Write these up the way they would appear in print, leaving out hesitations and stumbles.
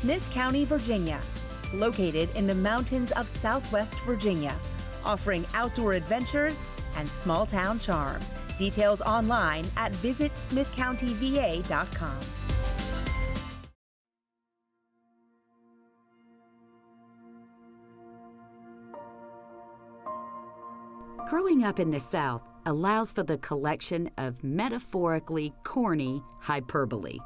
Smith County, Virginia, located in the mountains of Southwest Virginia, offering outdoor adventures and small-town charm. Details online at visitsmithcountyva.com. Growing up in the South allows for the collection of metaphorically corny hyperbole.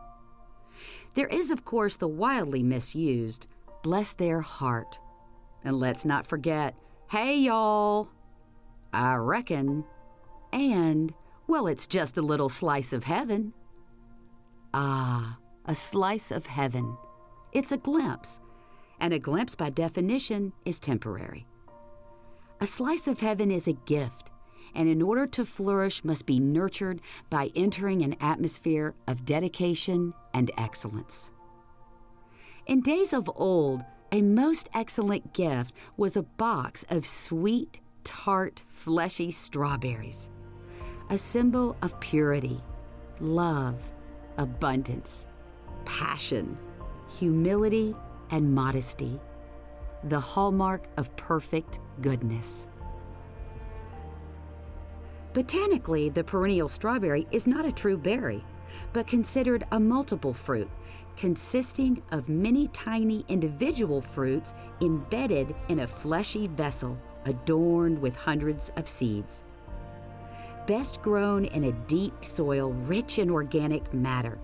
There is, of course, the wildly misused, bless their heart. And let's not forget, hey, y'all, I reckon, and, well, it's just a little slice of heaven. Ah, a slice of heaven. It's a glimpse, and a glimpse by definition is temporary. A slice of heaven is a gift, and in order to flourish must be nurtured by entering an atmosphere of dedication and excellence. In days of old, a most excellent gift was a box of sweet, tart, fleshy strawberries, a symbol of purity, love, abundance, passion, humility, and modesty, the hallmark of perfect goodness. Botanically, the perennial strawberry is not a true berry, but considered a multiple fruit, consisting of many tiny individual fruits embedded in a fleshy vessel adorned with hundreds of seeds. Best grown in a deep soil rich in organic matter,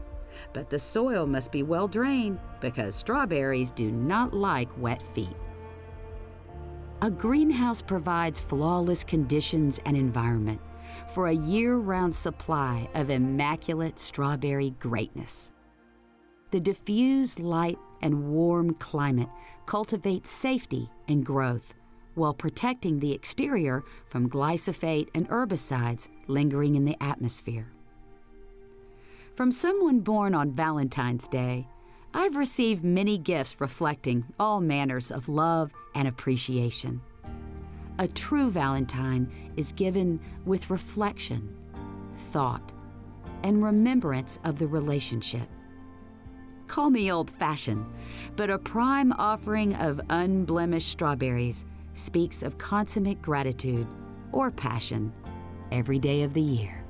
but the soil must be well drained because strawberries do not like wet feet. A greenhouse provides flawless conditions and environment for a year-round supply of immaculate strawberry greatness. The diffused light and warm climate cultivates safety and growth while protecting the exterior from glyphosate and herbicides lingering in the atmosphere. From someone born on Valentine's Day, I've received many gifts reflecting all manners of love and appreciation. A true Valentine is given with reflection, thought, and remembrance of the relationship. Call me old-fashioned, but a prime offering of unblemished strawberries speaks of consummate gratitude or passion every day of the year.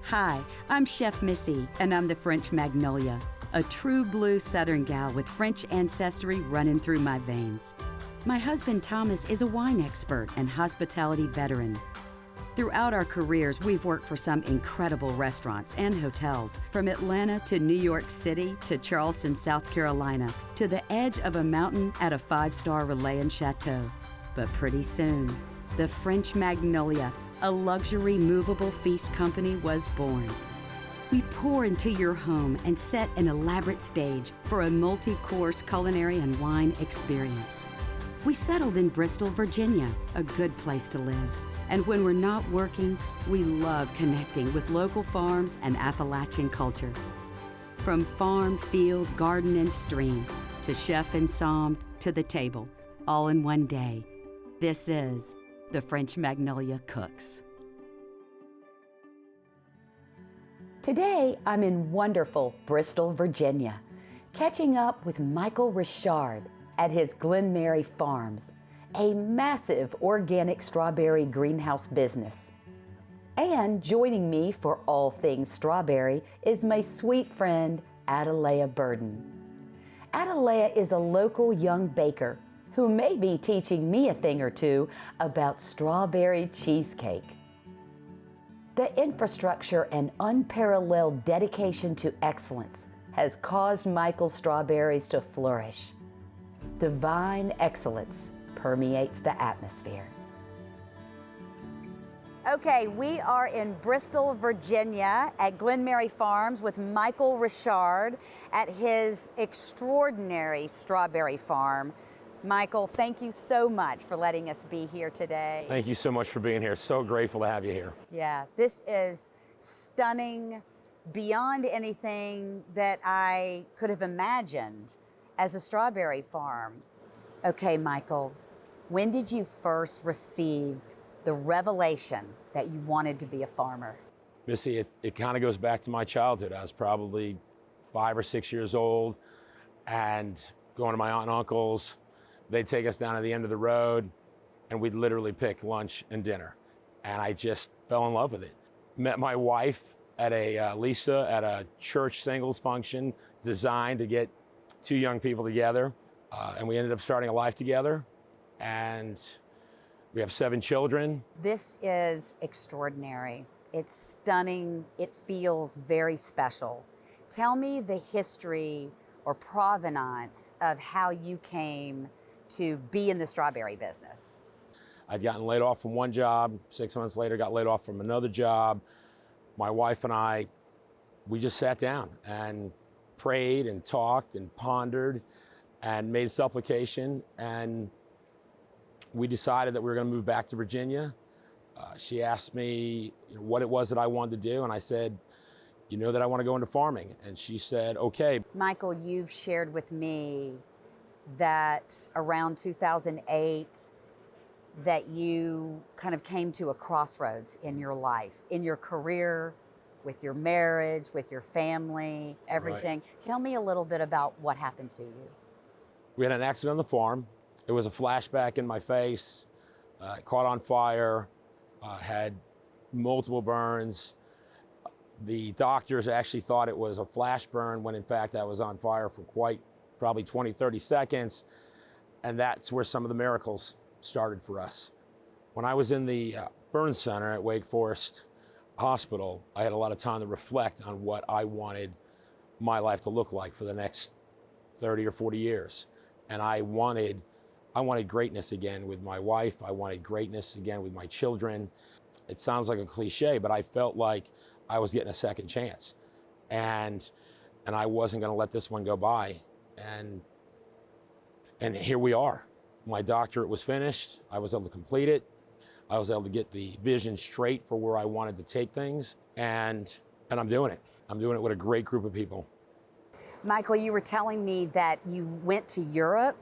Hi, I'm Chef Missy, and I'm the French Magnolia, a true blue Southern gal with French ancestry running through my veins. My husband Thomas is a wine expert and hospitality veteran. Throughout our careers, we've worked for some incredible restaurants and hotels, from Atlanta to New York City to Charleston, South Carolina, to the edge of a mountain at a 5-star Relayan chateau. But pretty soon, the French Magnolia, a luxury movable feast company, was born. We pour into your home and set an elaborate stage for a multi-course culinary and wine experience. We settled in Bristol, Virginia, a good place to live. And when we're not working, we love connecting with local farms and Appalachian culture. From farm, field, garden, and stream, to chef and somm, to the table, all in one day. This is the French Magnolia Cooks. Today, I'm in wonderful Bristol, Virginia, catching up with Michael Richard at his Glenmary Farms, a massive organic strawberry greenhouse business. And joining me for all things strawberry is my sweet friend, Atalaya Burden. Atalaya is a local young baker who may be teaching me a thing or two about strawberry cheesecake. The infrastructure and unparalleled dedication to excellence has caused Michael's strawberries to flourish. Divine excellence permeates the atmosphere. Okay, we are in Bristol, Virginia at Glenmary Farms with Michael Richard at his extraordinary strawberry farm. Michael, thank you so much for letting us be here today. Thank you so much for being here. So grateful to have you here. Yeah, this is stunning, beyond anything that I could have imagined as a strawberry farm. Okay, Michael, when did you first receive the revelation that you wanted to be a farmer? Missy, it kind of goes back to my childhood. I was probably 5 or 6 years old and going to my aunt and uncle's. They'd take us down to the end of the road and we'd literally pick lunch and dinner. And I just fell in love with it. Met my wife at Lisa at a church singles function designed to get two young people together. And we ended up starting a life together. And we have 7 children. This is extraordinary. It's stunning. It feels very special. Tell me the history or provenance of how you came to be in the strawberry business. I'd gotten laid off from one job. 6 months later, got laid off from another job. My wife and I, we just sat down and prayed and talked and pondered and made supplication. And we decided that we were going to move back to Virginia. She asked me what it was that I wanted to do. And I said, you know that I want to go into farming. And she said, okay. Michael, you've shared with me that around 2008, that you kind of came to a crossroads in your life, in your career, with your marriage, with your family, everything. Right. Tell me a little bit about what happened to you. We had an accident on the farm. It was a flashback in my face, caught on fire, had multiple burns. The doctors actually thought it was a flash burn when in fact I was on fire for probably 20, 30 seconds. And that's where some of the miracles started for us. When I was in the burn center at Wake Forest Hospital, I had a lot of time to reflect on what I wanted my life to look like for the next 30 or 40 years. And I wanted greatness again with my wife. I wanted greatness again with my children. It sounds like a cliche, but I felt like I was getting a second chance. And I wasn't gonna let this one go by. And here we are. My doctorate was finished. I was able to complete it. I was able to get the vision straight for where I wanted to take things. And I'm doing it. I'm doing it with a great group of people. Michael, you were telling me that you went to Europe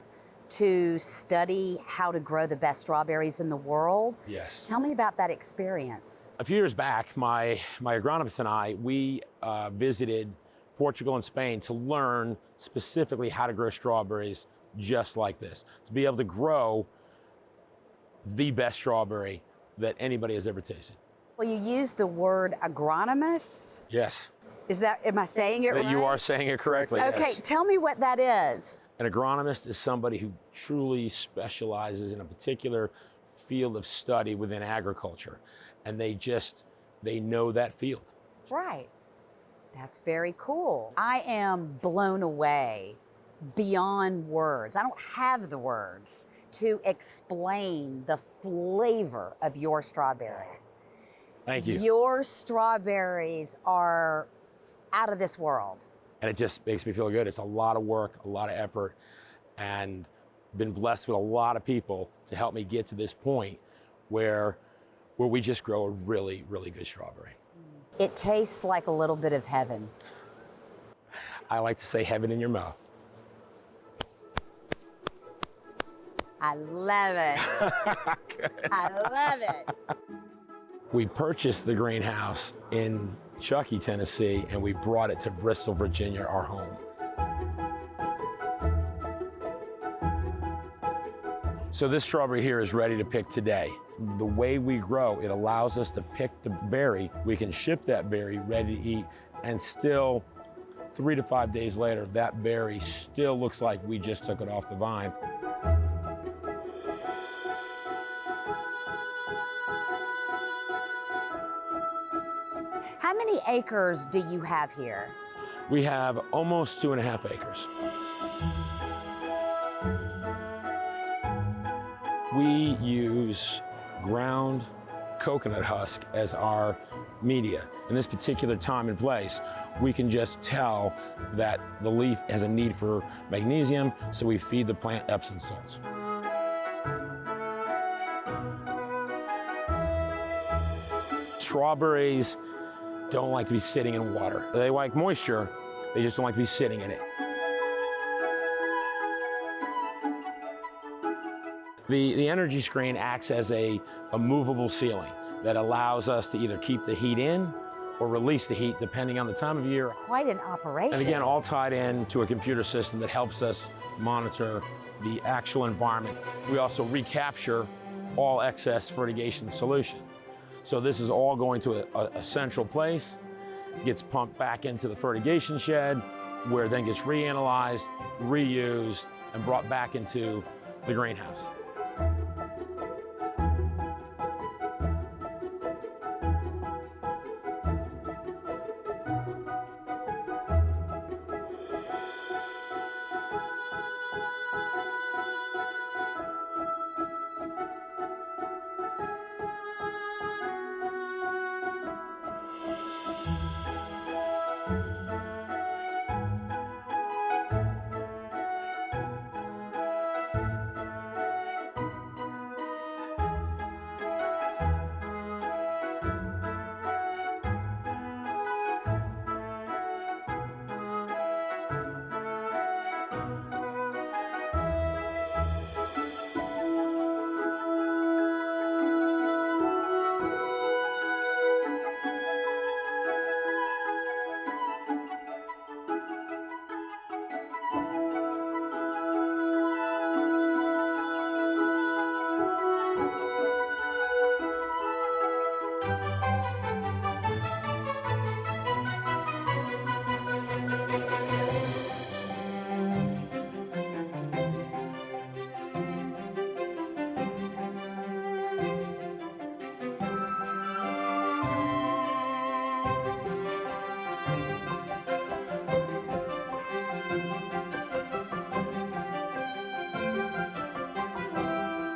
to study how to grow the best strawberries in the world. Yes. Tell me about that experience. A few years back, my agronomist and I, we visited Portugal and Spain to learn specifically how to grow strawberries just like this, to be able to grow the best strawberry that anybody has ever tasted. Well, you used the word agronomist. Yes. Am I saying it right? You are saying it correctly, Okay, yes. Tell me what that is. An agronomist is somebody who truly specializes in a particular field of study within agriculture, and they know that field. Right. That's very cool. I am blown away beyond words. I don't have the words to explain the flavor of your strawberries. Thank you. Your strawberries are out of this world. And it just makes me feel good. It's a lot of work, a lot of effort, and been blessed with a lot of people to help me get to this point where we just grow a really, really good strawberry. It tastes like a little bit of heaven. I like to say heaven in your mouth. I love it. I love it. We purchased the greenhouse in Chuckey, Tennessee, and we brought it to Bristol, Virginia, our home. So this strawberry here is ready to pick today. The way we grow, it allows us to pick the berry. We can ship that berry ready to eat, and still 3 to 5 days later, that berry still looks like we just took it off the vine. How many acres do you have here? We have almost 2.5 acres. We use ground coconut husk as our media. In this particular time and place, we can just tell that the leaf has a need for magnesium, so we feed the plant Epsom salts. Strawberries don't like to be sitting in water. They like moisture, they just don't like to be sitting in it. The energy screen acts as a movable ceiling that allows us to either keep the heat in or release the heat depending on the time of year. Quite an operation. And again, all tied in to a computer system that helps us monitor the actual environment. We also recapture all excess fertigation solution. So this is all going to a central place, gets pumped back into the fertigation shed, where it then gets reanalyzed, reused, and brought back into the greenhouse.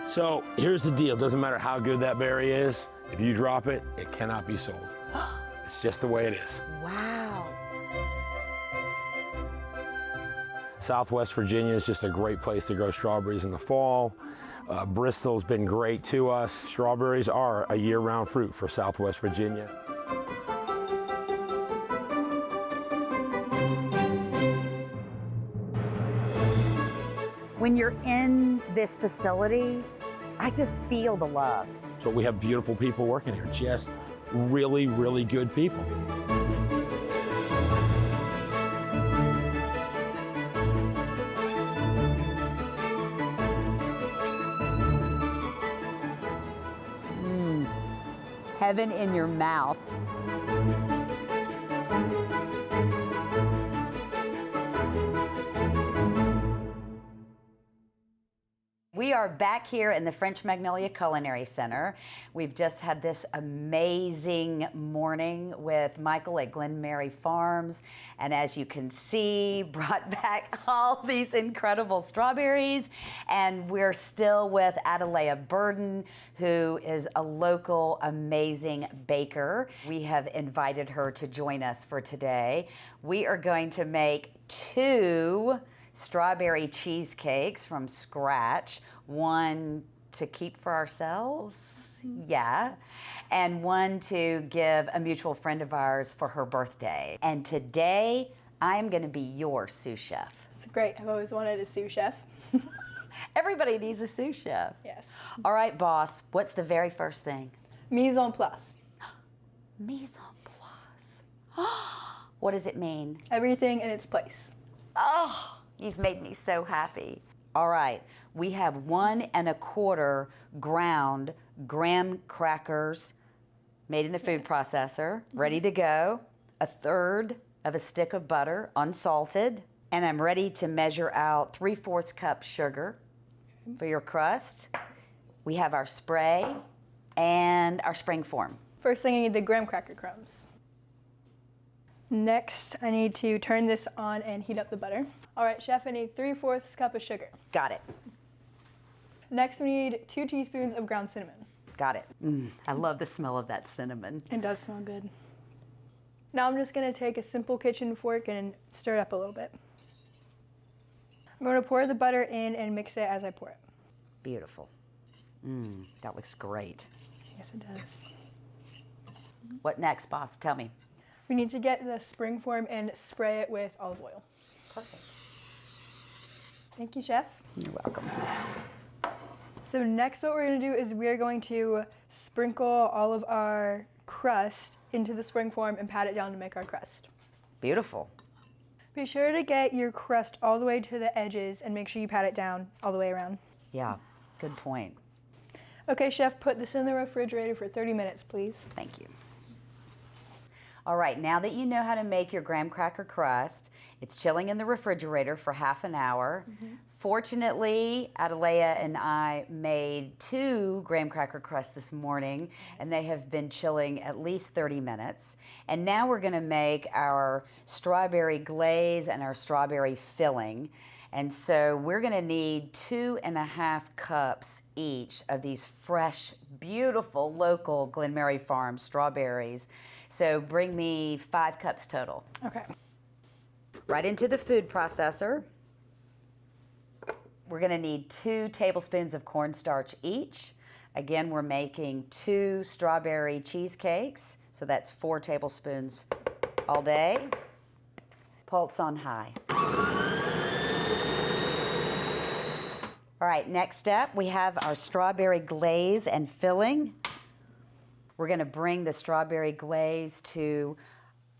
So here's the deal, doesn't matter how good that berry is, if you drop it, it cannot be sold. It's just the way it is. Wow. Southwest Virginia is just a great place to grow strawberries in the fall. Bristol's been great to us. Strawberries are a year-round fruit for Southwest Virginia. When you're in this facility, I just feel the love. But we have beautiful people working here, just really, really good people. Heaven in your mouth. We are back here in the French Magnolia Culinary Center. We've just had this amazing morning with Michael at Glenmary Farms. And as you can see, brought back all these incredible strawberries. And we're still with Atalaya Burden, who is a local amazing baker. We have invited her to join us for today. We are going to make 2 strawberry cheesecakes from scratch, one to keep for ourselves, yeah, and one to give a mutual friend of ours for her birthday. And today, I'm gonna be your sous chef. It's great, I've always wanted a sous chef. Everybody needs a sous chef. Yes. All right, boss, what's the very first thing? Mise en place. Mise en place. What does it mean? Everything in its place. Oh, you've made me so happy. All right, we have 1 1/4 ground graham crackers made in the food processor, ready to go. 1/3 of a stick of butter, unsalted. And I'm ready to measure out 3/4 cup sugar for your crust. We have our spray and our spring form. First thing, I need the graham cracker crumbs. Next, I need to turn this on and heat up the butter. All right, chef, I need 3/4 cup of sugar. Got it. Next, we need 2 teaspoons of ground cinnamon. Got it. I love the smell of that cinnamon. It does smell good. Now I'm just gonna take a simple kitchen fork and stir it up a little bit. I'm gonna pour the butter in and mix it as I pour it. Beautiful. That looks great. Yes, it does. What next, boss? Tell me. We need to get the spring form and spray it with olive oil. Perfect. Thank you, chef. You're welcome. So next what we're gonna do is we're going to sprinkle all of our crust into the spring form and pat it down to make our crust. Beautiful. Be sure to get your crust all the way to the edges and make sure you pat it down all the way around. Yeah, good point. Okay, Chef, put this in the refrigerator for 30 minutes, please. Thank you. All right, now that you know how to make your graham cracker crust, it's chilling in the refrigerator for half an hour. Fortunately, Atalaya and I made 2 graham cracker crusts this morning, and they have been chilling at least 30 minutes. And now we're gonna make our strawberry glaze and our strawberry filling. And so we're gonna need 2.5 cups each of these fresh, beautiful, local Glenmary Farms strawberries. So bring me 5 cups total. Okay. Right into the food processor. We're gonna need 2 tablespoons of cornstarch each. Again, we're making 2 strawberry cheesecakes, so that's 4 tablespoons all day. Pulse on high. All right, next step, we have our strawberry glaze and filling. We're gonna bring the strawberry glaze to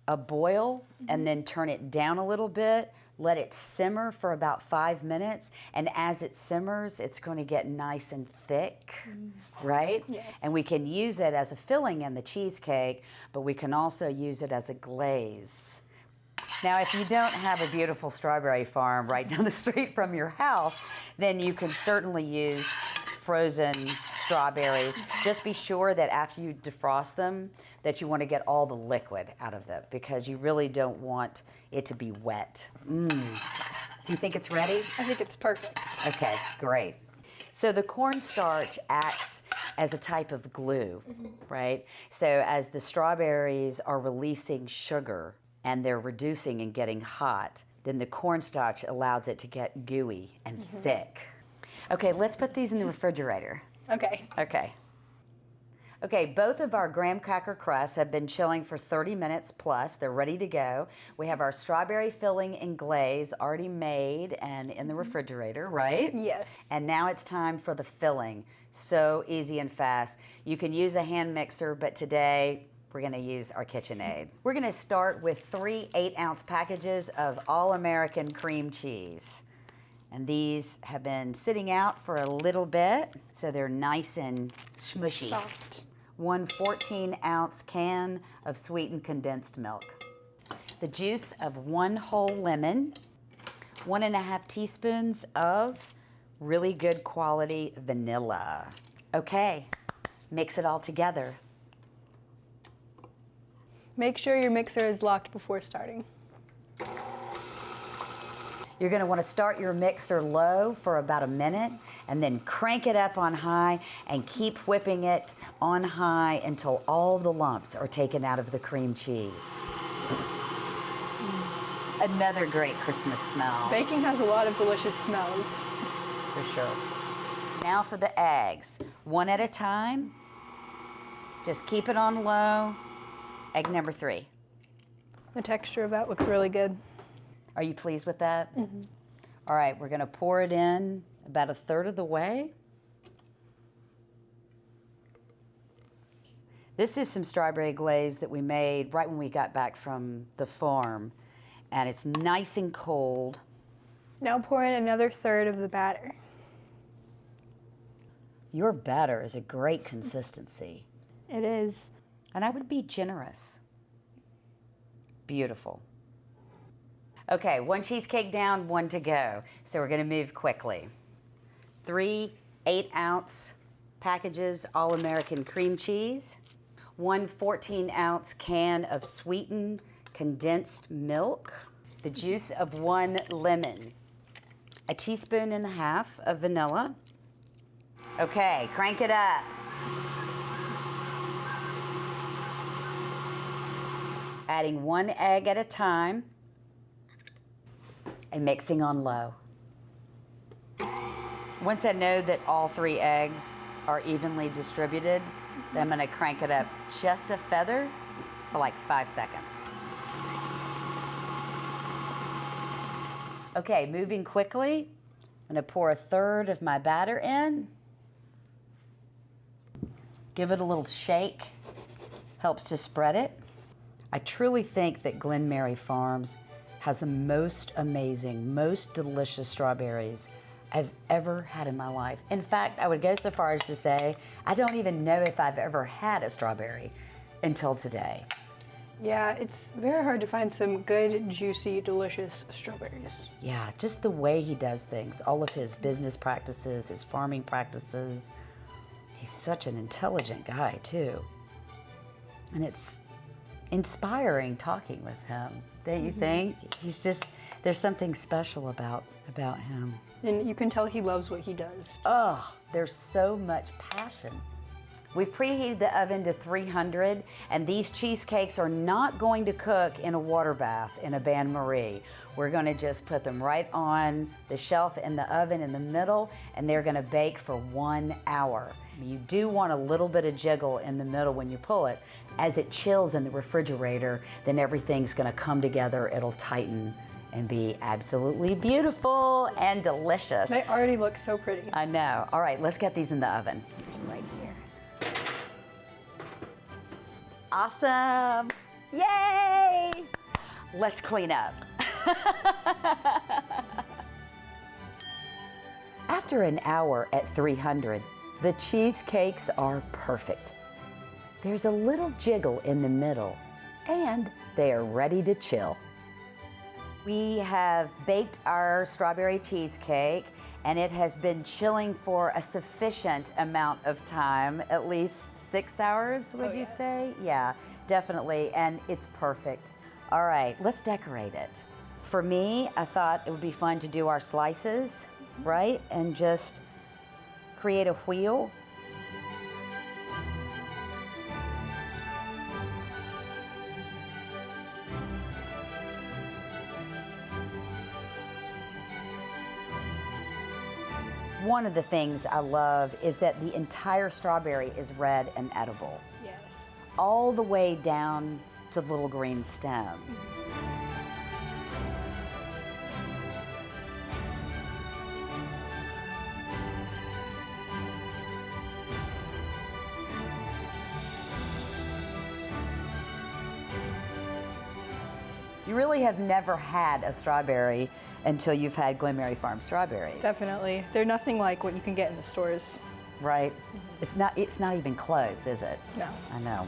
a boil and then turn it down a little bit, let it simmer for about 5 minutes, and as it simmers, it's going to get nice and thick, right? Yes. And we can use it as a filling in the cheesecake, but we can also use it as a glaze. Now, if you don't have a beautiful strawberry farm right down the street from your house, then you can certainly use frozen strawberries. Just be sure that after you defrost them, that you want to get all the liquid out of them, because you really don't want it to be wet. Do you think it's ready? I think it's perfect. Okay, great. So the cornstarch acts as a type of glue, right? So as the strawberries are releasing sugar and they're reducing and getting hot, then the cornstarch allows it to get gooey and thick. Okay, let's put these in the refrigerator. Okay. Okay. Okay, both of our graham cracker crusts have been chilling for 30 minutes plus. They're ready to go. We have our strawberry filling and glaze already made and in the refrigerator, right? Yes. And now it's time for the filling. So easy and fast. You can use a hand mixer, but today we're gonna use our KitchenAid. We're gonna start with 3 8-ounce packages of all-American cream cheese. And these have been sitting out for a little bit, so they're nice and smushy. Soft. 1 14-ounce can of sweetened condensed milk. The juice of 1 whole lemon. 1.5 teaspoons of really good quality vanilla. Okay, mix it all together. Make sure your mixer is locked before starting. You're gonna wanna start your mixer low for about a minute and then crank it up on high and keep whipping it on high until all the lumps are taken out of the cream cheese. Another great Christmas smell. Baking has a lot of delicious smells. For sure. Now for the eggs. 1 at a time. Just keep it on low. Egg number 3. The texture of that looks really good. Are you pleased with that? All right, we're gonna pour it in about 1/3 of the way. This is some strawberry glaze that we made right when we got back from the farm, and it's nice and cold. Now pour in another 1/3 of the batter. Your batter is a great consistency, It is. and I would be generous. Beautiful. Okay, 1 cheesecake down, 1 to go. So we're gonna move quickly. 3 8-ounce packages all-American cream cheese. 1 14-ounce can of sweetened condensed milk. The juice of 1 lemon. 1.5 teaspoons of vanilla. Okay, crank it up. Adding 1 egg at a time and mixing on low. Once I know that all 3 eggs are evenly distributed, then I'm gonna crank it up just a feather for like 5 seconds. Okay, moving quickly, I'm gonna pour 1/3 of my batter in. Give it a little shake. helps to spread it. I truly think that Glenmary Farms has the most amazing, most delicious strawberries I've ever had in my life. In fact, I would go so far as to say, I don't even know if I've ever had a strawberry until today. Yeah, it's very hard to find some good, juicy, delicious strawberries. Yeah, just the way he does things, all of his business practices, his farming practices. He's such an intelligent guy, too. And it's inspiring talking with him, don't you think? He's just, there's something special about him. And you can tell he loves what he does. Oh, there's so much passion. We've preheated the oven to 300, and these cheesecakes are not going to cook in a water bath in a bain-marie. We're gonna just put them right on the shelf in the oven in the middle, and they're gonna bake for 1 hour. You do want a little bit of jiggle in the middle when you pull it. As it chills in the refrigerator, then everything's gonna come together, it'll tighten and be absolutely beautiful and delicious. They already look so pretty. I know. All right, let's get these in the oven. Right here. Awesome. Yay! Let's clean up. After an hour at 300, the cheesecakes are perfect. There's a little jiggle in the middle, and they are ready to chill. We have baked our strawberry cheesecake, and it has been chilling for a sufficient amount of time, at least 6 hours, would you say? Yeah, definitely, and it's perfect. All right, let's decorate it. For me, I thought it would be fun to do our slices, right? And just create a wheel. One of the things I love is that the entire strawberry is red and edible. Yes. All the way down to the little green stem. You really have never had a strawberry until you've had Glenmary Farms strawberries. Definitely. They're nothing like what you can get in the stores. Right? It's not even close, is it? No. I know.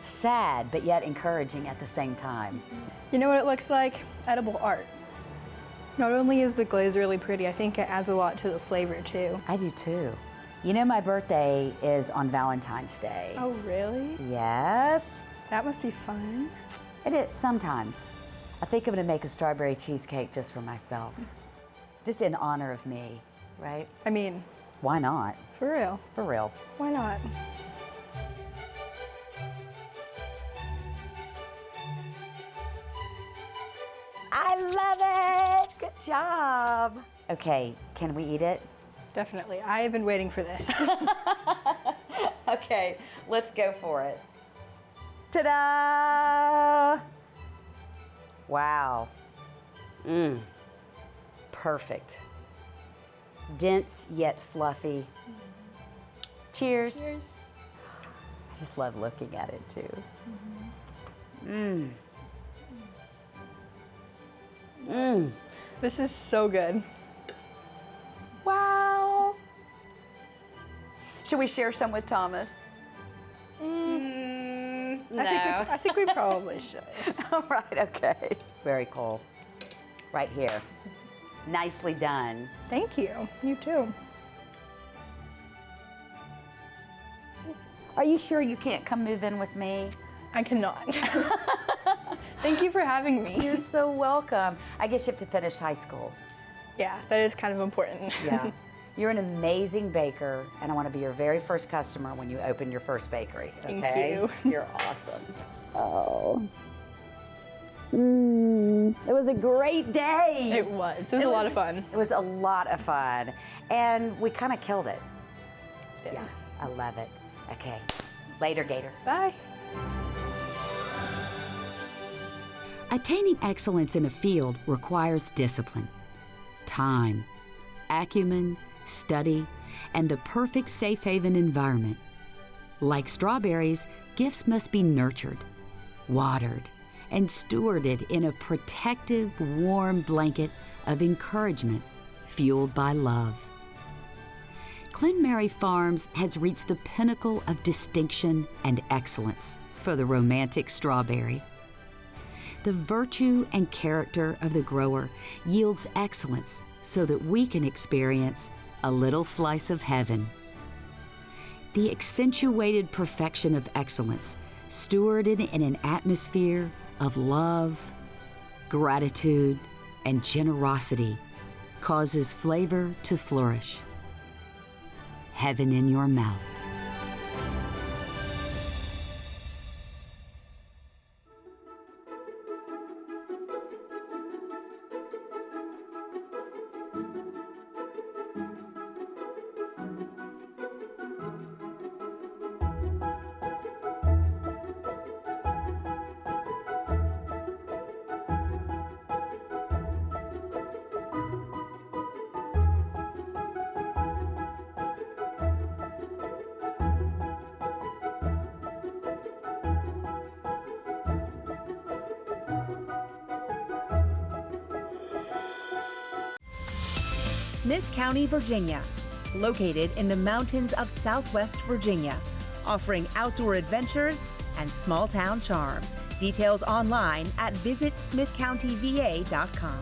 Sad, but yet encouraging at the same time. You know what it looks like? Edible art. Not only is the glaze really pretty, I think it adds a lot to the flavor too. I do too. You know, my birthday is on Valentine's Day. Oh, really? Yes. That must be fun. It is sometimes. I think I'm gonna make a strawberry cheesecake just for myself. Just in honor of me, right? I mean, Why not? for real. For real. Why not? I love it! Good job. Okay, can we eat it? Definitely. I have been waiting for this. Okay, let's go for it. Ta-da! Wow. Perfect. Dense yet fluffy. Cheers. Cheers. I just love looking at it too. This is so good. Wow. Should we share some with Thomas? No. I think we probably should. All right, okay. Very cool. Right here. Nicely done. Thank you. You too. Are you sure you can't come move in with me? I cannot. Thank you for having me. You're so welcome. I guess you have to finish high school. Yeah, that is kind of important. Yeah. You're an amazing baker, and I want to be your very first customer when you open your first bakery. Thank Okay? you. You're awesome. Oh. It was a great day. It was. It was a lot of fun. It was a lot of fun, and we kind of killed it. Yeah. I love it. Okay. Later, Gator. Bye. Attaining excellence in a field requires discipline, time, acumen, study, and the perfect safe haven environment. Like strawberries, gifts must be nurtured, watered, and stewarded in a protective, warm blanket of encouragement fueled by love. Glenmary Farms has reached the pinnacle of distinction and excellence for the romantic strawberry. The virtue and character of the grower yields excellence so that we can experience a little slice of heaven. The accentuated perfection of excellence, stewarded in an atmosphere of love, gratitude, and generosity, causes flavor to flourish. Heaven in your mouth. Smith County, Virginia, located in the mountains of Southwest Virginia, offering outdoor adventures and small town charm. Details online at visitsmithcountyva.com.